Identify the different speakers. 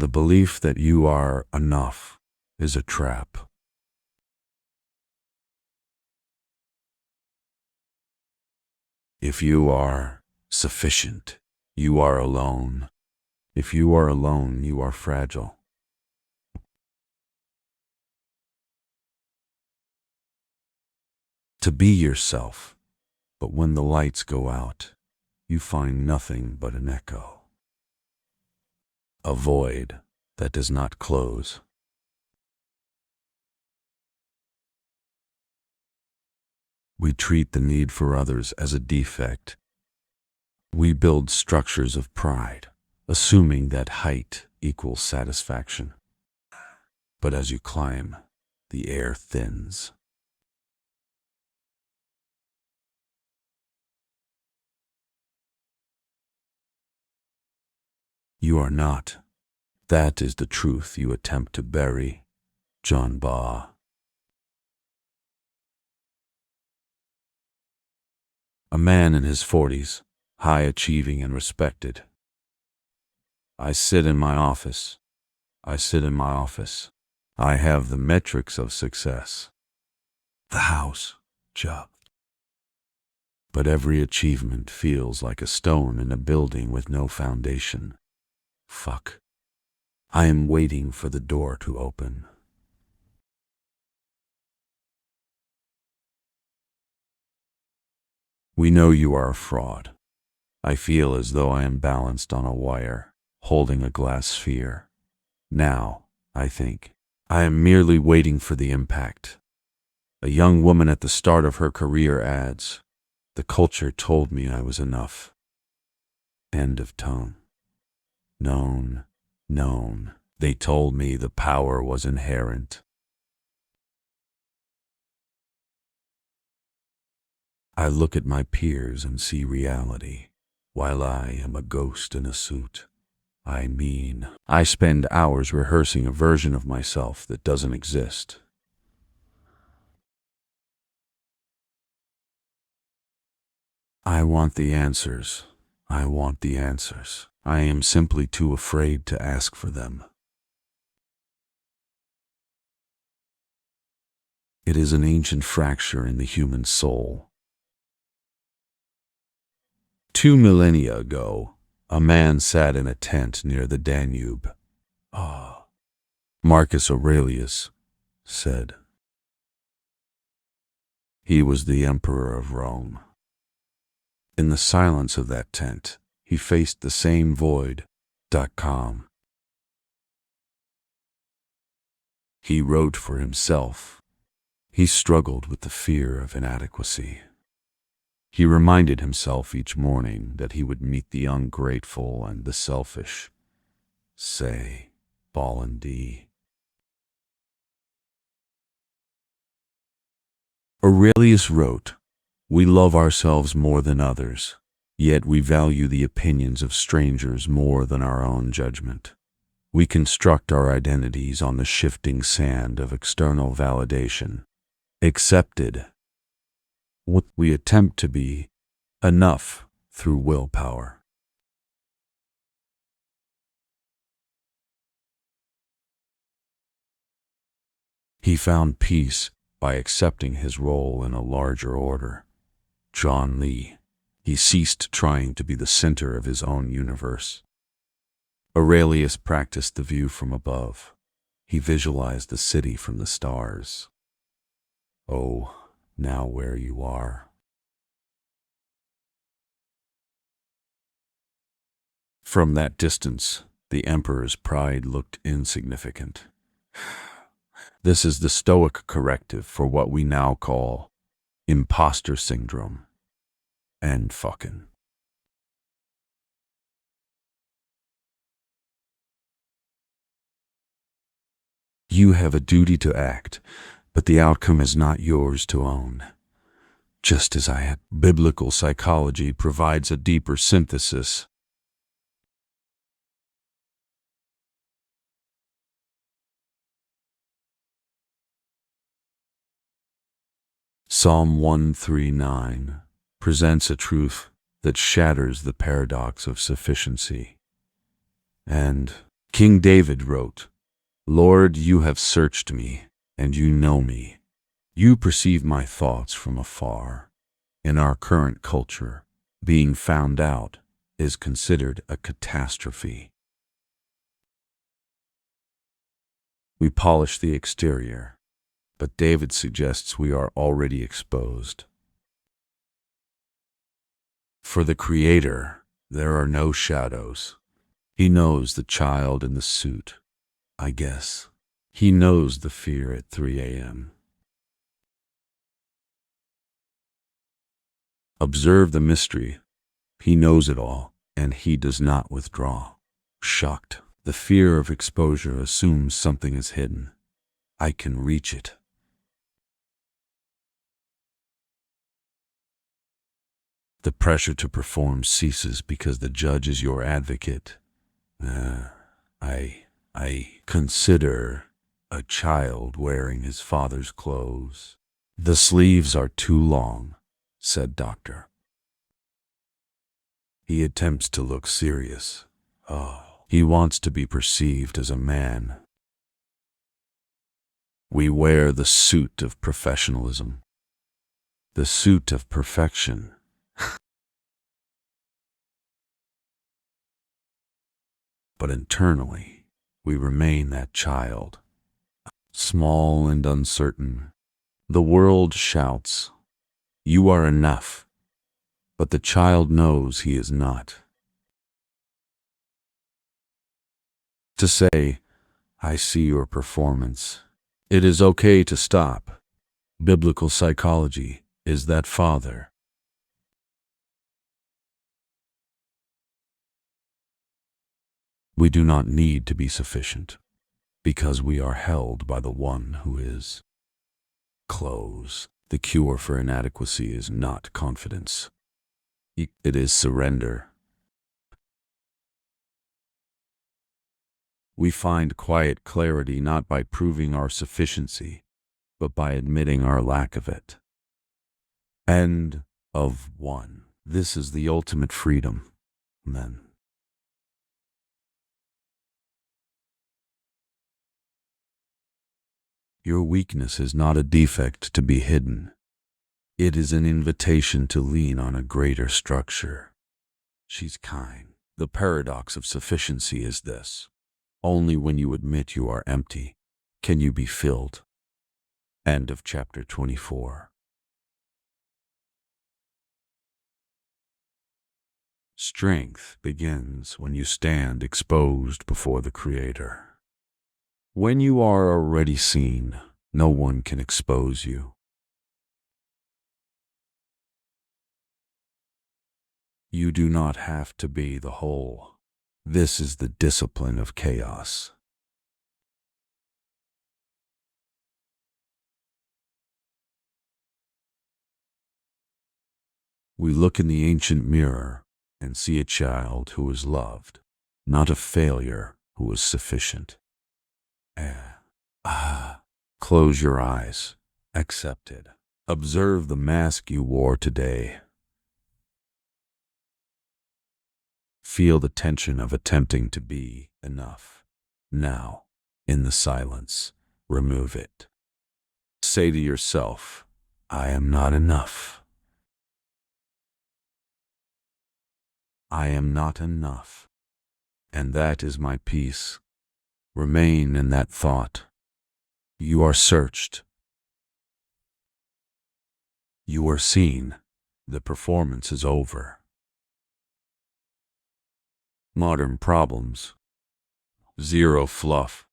Speaker 1: The belief that you are enough is a trap. If you are sufficient, you are alone. If you are alone, you are fragile. To be yourself, but when the lights go out, you find nothing but an echo. A void that does not close. We treat the need for others as a defect. We build structures of pride, assuming that height equals satisfaction. But as you climb, the air thins. You are not. That is the truth you attempt to bury. John Baugh. A man in his 40s, high-achieving and respected. I sit in my office. I have the metrics of success. The house, job. But every achievement feels like a stone in a building with no foundation. Fuck. I am waiting for the door to open. We know you are a fraud. I feel as though I am balanced on a wire, holding a glass sphere. Now, I think, I am merely waiting for the impact. A young woman at the start of her career adds, "The culture told me I was enough." End of tone. Known. They told me the power was inherent. I look at my peers and see reality, while I am a ghost in a suit. I spend hours rehearsing a version of myself that doesn't exist. I want the answers. I am simply too afraid to ask for them. It is an ancient fracture in the human soul. 2 millennia ago, a man sat in a tent near the Danube. Marcus Aurelius said. He was the emperor of Rome. In the silence of that tent, he faced the same void. Calm. He wrote for himself. He struggled with the fear of inadequacy. He reminded himself each morning that he would meet the ungrateful and the selfish. Say, Ball and D. Aurelius wrote, "We love ourselves more than others, yet we value the opinions of strangers more than our own judgment. We construct our identities on the shifting sand of external validation. Accepted. What we attempt to be enough through willpower." He found peace by accepting his role in a larger order. John Lee. He ceased trying to be the center of his own universe. Aurelius practiced the view from above. He visualized the city from the stars. Oh, now where you are. From that distance, the emperor's pride looked insignificant. This is the Stoic corrective for what we now call imposter syndrome. And fucking. You have a duty to act, but the outcome is not yours to own. Just as I had. Biblical psychology provides a deeper synthesis. Psalm 139 presents a truth that shatters the paradox of sufficiency. And King David wrote, "Lord, you have searched me, and you know me. You perceive my thoughts from afar." In our current culture, being found out is considered a catastrophe. We polish the exterior, but David suggests we are already exposed. For the Creator, there are no shadows. He knows the child in the suit, I guess. He knows the fear at 3 a.m. Observe the mystery. He knows it all, and he does not withdraw. Shocked, the fear of exposure assumes something is hidden. I can reach it. The pressure to perform ceases because the judge is your advocate. I consider a child wearing his father's clothes. The sleeves are too long, said doctor. He attempts to look serious. He wants to be perceived as a man. We wear the suit of professionalism, the suit of perfection. But internally, we remain that child, small and uncertain. The world shouts, "You are enough," but the child knows he is not. To say, "I see your performance. It is okay to stop." Biblical psychology is that father. We do not need to be sufficient, because we are held by the one who is. Close. The cure for inadequacy is not confidence. It is surrender. We find quiet clarity not by proving our sufficiency, but by admitting our lack of it. End of 1. This is the ultimate freedom. Amen. Your weakness is not a defect to be hidden. It is an invitation to lean on a greater structure. She's kind. The paradox of sufficiency is this: only when you admit you are empty can you be filled. End of chapter 24. Strength begins when you stand exposed before the Creator. When you are already seen, no one can expose you. You do not have to be the whole. This is the discipline of chaos. We look in the ancient mirror and see a child who is loved, not a failure who is sufficient. Close your eyes. Accepted. Observe the mask you wore today. Feel the tension of attempting to be enough. Now, in the silence, remove it. Say to yourself, "I am not enough. I am not enough. And that is my peace." Remain in that thought. You are searched. You are seen. The performance is over. Modern problems. Zero fluff.